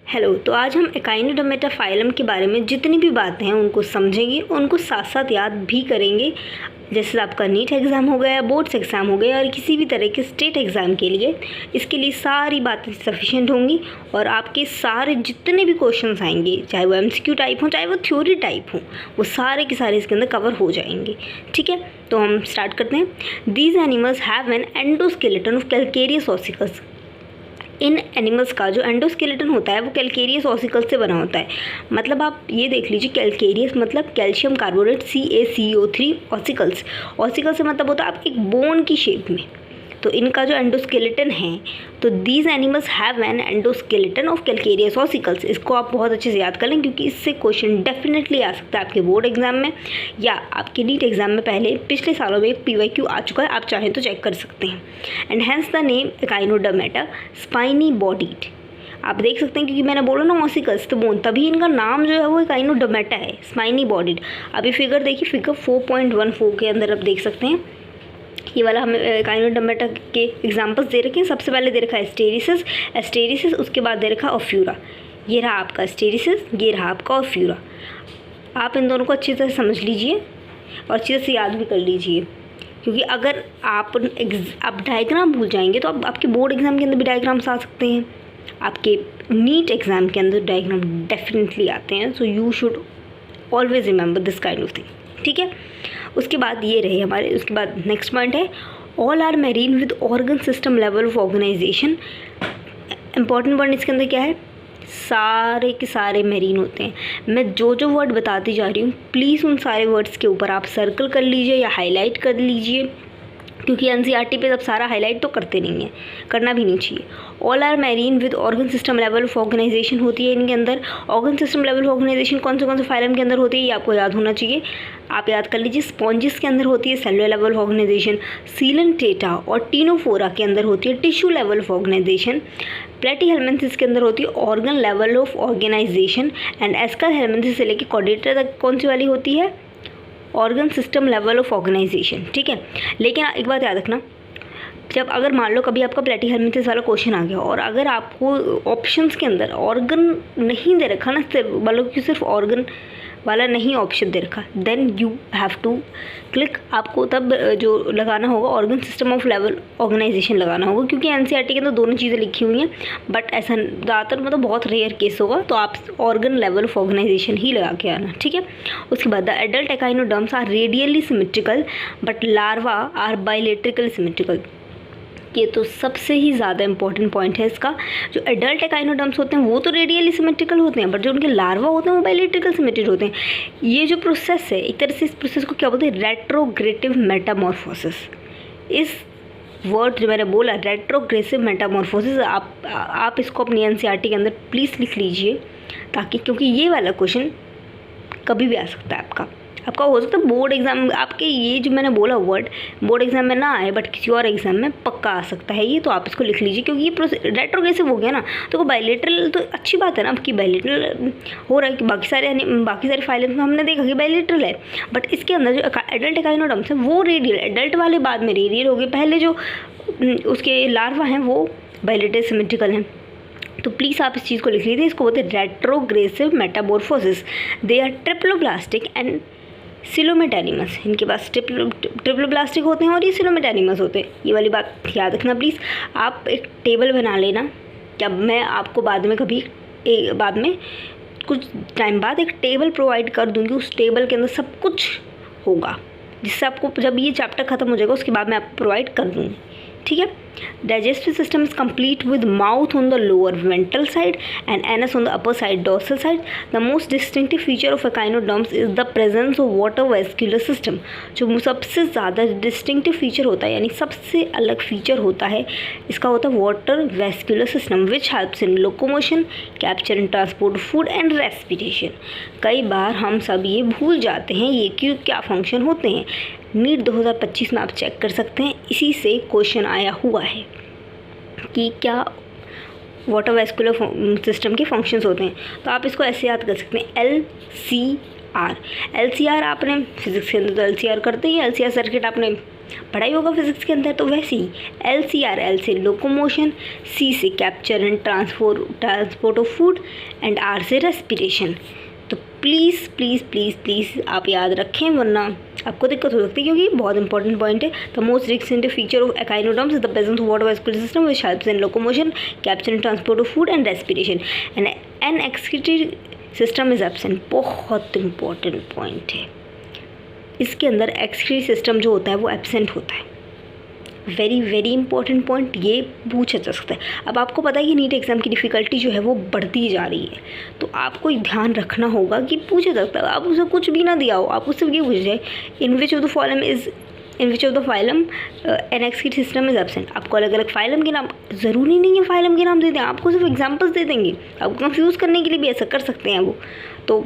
Hello. तो आज हम एकाइनोडर्मेटा फाइलम के बारे में जितनी भी बातें हैं उनको समझेंगे, उनको साथ साथ याद भी करेंगे। जैसे आपका नीट एग्ज़ाम हो गया, बोर्ड्स एग्ज़ाम हो गया और किसी भी तरह के स्टेट एग्ज़ाम के लिए इसके लिए सारी बातें सफिशिएंट होंगी। और आपके सारे जितने भी क्वेश्चंस आएंगे, चाहे वो एमसीक्यू टाइप हो चाहे वो थ्योरी टाइप हो, वो सारे के सारे इसके अंदर कवर हो जाएंगे। ठीक है, तो हम स्टार्ट करते हैं। These animals have an endoskeleton of calcareous ossicles. In animals का जो एंडोस्केलेटन होता है वो कैलकेरियस ऑसिकल से बना होता है। मतलब आप ये देख लीजिए, कैलकेरियस मतलब calcium carbonate CaCO3 ossicles. Ossicle से मतलब होता है आप एक बोन की शेप में। तो इनका जो एंडोस्केलेटन है, तो these animals have an endoskeleton of calcareous ossicles. इसको आप बहुत अच्छे से याद कर लें क्योंकि इससे क्वेश्चन डेफिनेटली आ सकता है आपके बोर्ड एग्जाम में या आपके नीट एग्जाम में। पहले पिछले सालों में एक PYQ आ चुका है, आप चाहें तो चेक कर सकते हैं। And hence the name echinodermata spiny bodied. आप देख सकते हैं क्योंकि मैंने बोला ना ऑसिकल्स तो बोन, तभी इनका नाम जो है वो एकाइनोडर्मेटा है, स्पाइनी बॉडीड। अभी फिगर देखिए, फिगर 4.14 के अंदर आप देख सकते हैं। ये वाला हमें एकाइनोडर्मेटा के एग्जांपल्स दे रखे हैं। सबसे पहले दे रखा है एस्टेरिसिस, उसके बाद दे रखा है ऑफ्यूरा। ये रहा आपका एस्टेरिसिस, ये रहा आपका ऑफ्यूरा। आप इन दोनों को अच्छी तरह समझ लीजिए और अच्छी तरह से याद भी कर लीजिए, क्योंकि अगर आप डायग्राम भूल जाएंगे तो आपके बोर्ड एग्जाम के अंदर भी डायग्राम्स आ सकते हैं, आपके नीट एग्ज़ाम के अंदर डायग्राम डेफिनेटली आते हैं। So you should always remember this kind of thing. ठीक है, उसके बाद ये रहे हमारे, उसके बाद नेक्स्ट पॉइंट है all are marine with organ system level of organisation. Important point इसके अंदर क्या है, सारे के सारे मेरीन होते हैं। मैं जो जो वर्ड बताती जा रही हूँ प्लीज़ उन सारे वर्ड्स के ऊपर आप सर्कल कर लीजिए या हाईलाइट कर लीजिए, क्योंकि NCERT पे सब सारा हाईलाइट तो करते नहीं है, करना भी नहीं चाहिए। All are marine with organ system level of organisation होती है इनके अंदर। Organ system level of organisation कौन से फाइलम के अंदर होती है ये आपको याद होना चाहिए, आप याद कर लीजिए। स्पॉन्जिस के अंदर होती है cellular level of organisation. Coelenterata और टीनोफोरा के अंदर होती है tissue level of organisation. Platyhelminthes के अंदर होती है organ level of organisation. And aschelminthes से लेकर कॉर्डेटा तक कौन सी वाली होती है, organ system level of organisation. ठीक है, लेकिन एक बात याद रखना, जब अगर मान लो कभी आपका प्लेटीहेल्मिन्थिस वाला क्वेश्चन आ गया और अगर आपको ऑप्शंस के अंदर ऑर्गन नहीं दे रखा ना, मतलब कि सिर्फ ऑर्गन वाला नहीं ऑप्शन दे रखा, then you have to click. आपको तब जो लगाना होगा organ system of level organisation लगाना होगा, क्योंकि NCERT के अंदर दोनों चीज़ें लिखी हुई हैं। बट ऐसा ज़्यादातर मतलब बहुत रेयर केस होगा, तो आप ऑर्गन लेवल ऑफ ऑर्गेनाइजेशन ही लगा के आना। ठीक है, उसके बाद the adult echinoderms are radially symmetrical but larva are bilateral symmetrical. ये तो सबसे ही ज़्यादा इंपॉर्टेंट पॉइंट है इसका। जो एडल्ट एकाइनोडर्म्स होते हैं वो तो रेडियली सिमेट्रिकल होते हैं, बट जो उनके लार्वा होते हैं वो बाइलेट्रिकल सिमेट्रिक होते हैं। ये जो प्रोसेस है, एक तरह से इस प्रोसेस को क्या बोलते हैं, रेट्रोग्रेटिव मेटामॉर्फोसिस। इस वर्ड जो मैंने बोला रेट्रोग्रेसिव मेटामॉर्फोसिस, आप इसको अपनी NCERT के अंदर प्लीज़ लिख लीजिए, ताकि क्योंकि ये वाला क्वेश्चन कभी भी आ सकता है आपका हो सकता है बोर्ड एग्जाम आपके, ये जो मैंने बोला वर्ड बोर्ड एग्जाम में ना आए बट किसी और एग्जाम में पक्का आ सकता है ये। तो आप इसको लिख लीजिए, क्योंकि ये रेट्रोग्रेसिव हो गया ना, तो बाइलेटरल तो अच्छी बात है ना आपकी, बाइलेटरल हो रहा है कि बाकी सारे फाइलम्स में हमने देखा कि बाइलेटरल है, बट इसके अंदर जो एडल्ट एकाइनोडर्म्स है वो रेडियल, एडल्ट वाले बाद में रेडियल हो गए, पहले जो उसके लार्वा हैं वो बाइलेटरल सिमेट्रिकल हैं। तो प्लीज़ आप इस चीज़ को लिख लीजिए, इसको बोलते हैं retrogressive metamorphosis. They are triploblastic and coelomate animals. इनके पास ट्रिप्लोब्लास्टिक होते हैं और ये सिलोमेटेनिमस होते हैं। ये वाली बात याद रखना प्लीज़। आप एक टेबल बना लेना, क्या मैं आपको बाद में कुछ टाइम बाद एक टेबल प्रोवाइड कर दूँगी, उस टेबल के अंदर सब कुछ होगा, जिससे आपको जब ये चैप्टर ख़त्म हो जाएगा उसके बाद मैं आपको प्रोवाइड कर दूँगी। ठीक है, digestive system is complete with mouth on the lower ventral side and anus on the upper side dorsal side. The most distinctive feature of echinoderms is the presence of water vascular system. जो सबसे ज़्यादा distinctive feature होता है, यानी सबसे अलग feature होता है, इसका होता है water vascular system which helps in locomotion, capture and transport food and respiration. कई बार हम सब ये भूल जाते हैं ये क्या फंक्शन होते हैं। नीट 2025 में आप चेक कर सकते हैं, इसी से क्वेश्चन आया हुआ है कि क्या वाटर वैस्कुलर सिस्टम के फंक्शंस होते हैं। तो आप इसको ऐसे याद कर सकते हैं, आर। LCR आपने फिजिक्स के अंदर तो LCR करते ही, LCR सर्किट आपने पढ़ाई होगा फिजिक्स के अंदर, तो वैसे ही LCR, L से लोकोमोशन, C से capture and transport of food and R से रेस्पिरेशन। तो प्लीज़ प्लीज़ प्लीज़ प्लीज़ आप याद रखें, वरना आपको दिक्कत हो सकती है, क्योंकि बहुत इंपॉर्टेंट पॉइंट है। The most distinctive feature of echinoderms is the presence of water vascular system which helps in locomotion, capture and transport of food and respiration and an excretory system is absent. बहुत important point है, इसके अंदर excretory system जो होता है वो absent होता है। वेरी वेरी इंपॉर्टेंट पॉइंट, ये पूछा जा सकता है। अब आपको पता है कि नीट एग्ज़ाम की डिफ़िकल्टी जो है वो बढ़ती जा रही है, तो आपको ध्यान रखना होगा कि पूछा जा सकता है। आप उसे कुछ भी ना दिया हो, आप उससे ये पूछ जाए in which of the phylum an excretory system is absent. आपको अलग अलग फाइलम के नाम, ज़रूरी नहीं है फाइलम के नाम दे दें, आपको सिर्फ एग्जाम्पल्स दे देंगे। आपको कंफ्यूज करने के लिए भी ऐसा कर सकते हैं वो, तो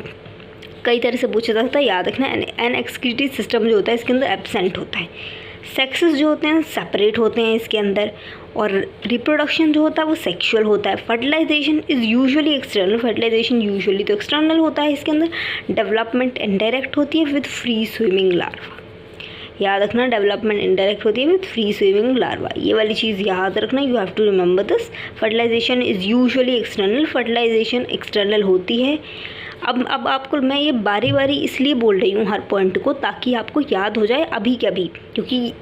कई तरह से पूछा जा सकता है। याद रखना, एन एक्सक्रीटरी सिस्टम जो होता है इसके अंदर एब्सेंट होता है। सेक्सेस जो होते हैं सेपरेट होते हैं इसके अंदर, और रिप्रोडक्शन जो होता है वो सेक्सुअल होता है। Fertilisation is usually external, fertilisation usually तो एक्सटर्नल होता है इसके अंदर। डेवलपमेंट इनडायरेक्ट होती है विद फ्री स्विमिंग लार्वा। याद रखना, डेवलपमेंट इनडायरेक्ट होती है विद फ्री स्विमिंग लार्वा, ये वाली चीज़ याद रखना। You have to remember this. Fertilisation is usually external, fertilisation external होती है। अब आपको मैं ये बारी बारी इसलिए बोल रही हूँ हर पॉइंट को, ताकि आपको याद हो जाए अभी के अभी, क्योंकि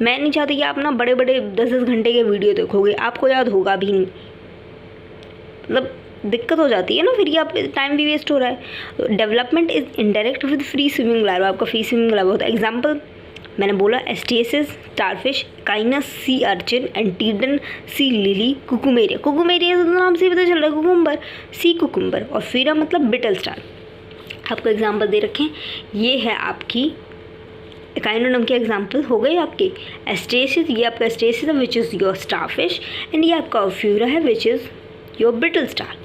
मैं नहीं चाहती कि आप ना बड़े बड़े 10-10 घंटे के वीडियो देखोगे, आपको याद होगा भी नहीं, मतलब दिक्कत हो जाती है ना, फिर ये आप टाइम भी वेस्ट हो रहा है। Development is indirect with free swimming larva, आपका फ्री स्विमिंग लार्वा होता है। एग्जाम्पल मैंने बोला asterias, starfish, echinus, sea urchin, antedon, sea lily, cucumaria. Cucumaria तो नाम से ही पता चल रहा है, कुकुम्बर, सी कुकुम्बर, और फिरा मतलब बिटल स्टार। आपको एग्जाम्पल दे रखे हैं, ये है आपकी एकाइनोडर्म के एग्जाम्पल हो गए आपके। एस्टिएसिस, ये आपका एस्टिएसिस है which is your starfish, and ये आपका फ्यूरा है which is your brittle star.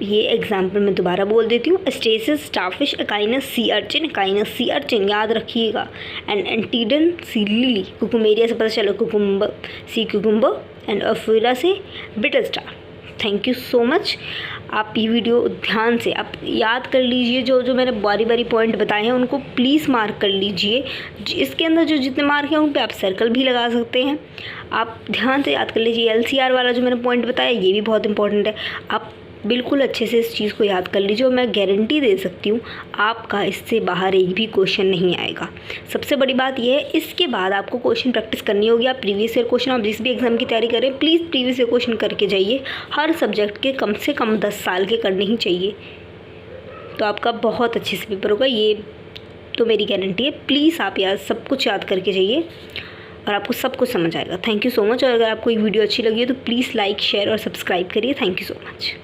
ये एग्जाम्पल मैं दोबारा बोल देती हूँ। Asterias, starfish, echinus, sea urchin, echinus, sea urchin याद रखिएगा, and antedon, sea lily, cucumaria से पता चलो cucumber, sea cucumber, and ophiura से brittle star. Thank you so much. आप ये वीडियो ध्यान से आप याद कर लीजिए, जो मैंने बारी बारी पॉइंट बताए हैं उनको प्लीज़ मार्क कर लीजिए। इसके अंदर जो जितने मार्क हैं उन पे आप सर्कल भी लगा सकते हैं। आप ध्यान से याद कर लीजिए। LCR वाला जो मैंने पॉइंट बताया ये भी बहुत इंपॉर्टेंट है, आप बिल्कुल अच्छे से इस चीज़ को याद कर लीजिए, और मैं गारंटी दे सकती हूँ आपका इससे बाहर एक भी क्वेश्चन नहीं आएगा। सबसे बड़ी बात यह है, इसके बाद आपको क्वेश्चन प्रैक्टिस करनी होगी। आप प्रीवियस ईयर क्वेश्चन, आप जिस भी एग्जाम की तैयारी करें, प्लीज़ प्रीवियस ईयर क्वेश्चन करके जाइए। हर सब्जेक्ट के कम से कम 10 साल के करने ही चाहिए, तो आपका बहुत अच्छे से पेपर होगा, ये तो मेरी गारंटी है। प्लीज़ आप याद सब कुछ याद करके जाइए और आपको सब कुछ समझ आएगा। Thank you so much. और अगर आपको ये वीडियो अच्छी लगी है तो प्लीज़ लाइक, शेयर और सब्सक्राइब करिए। Thank you so much.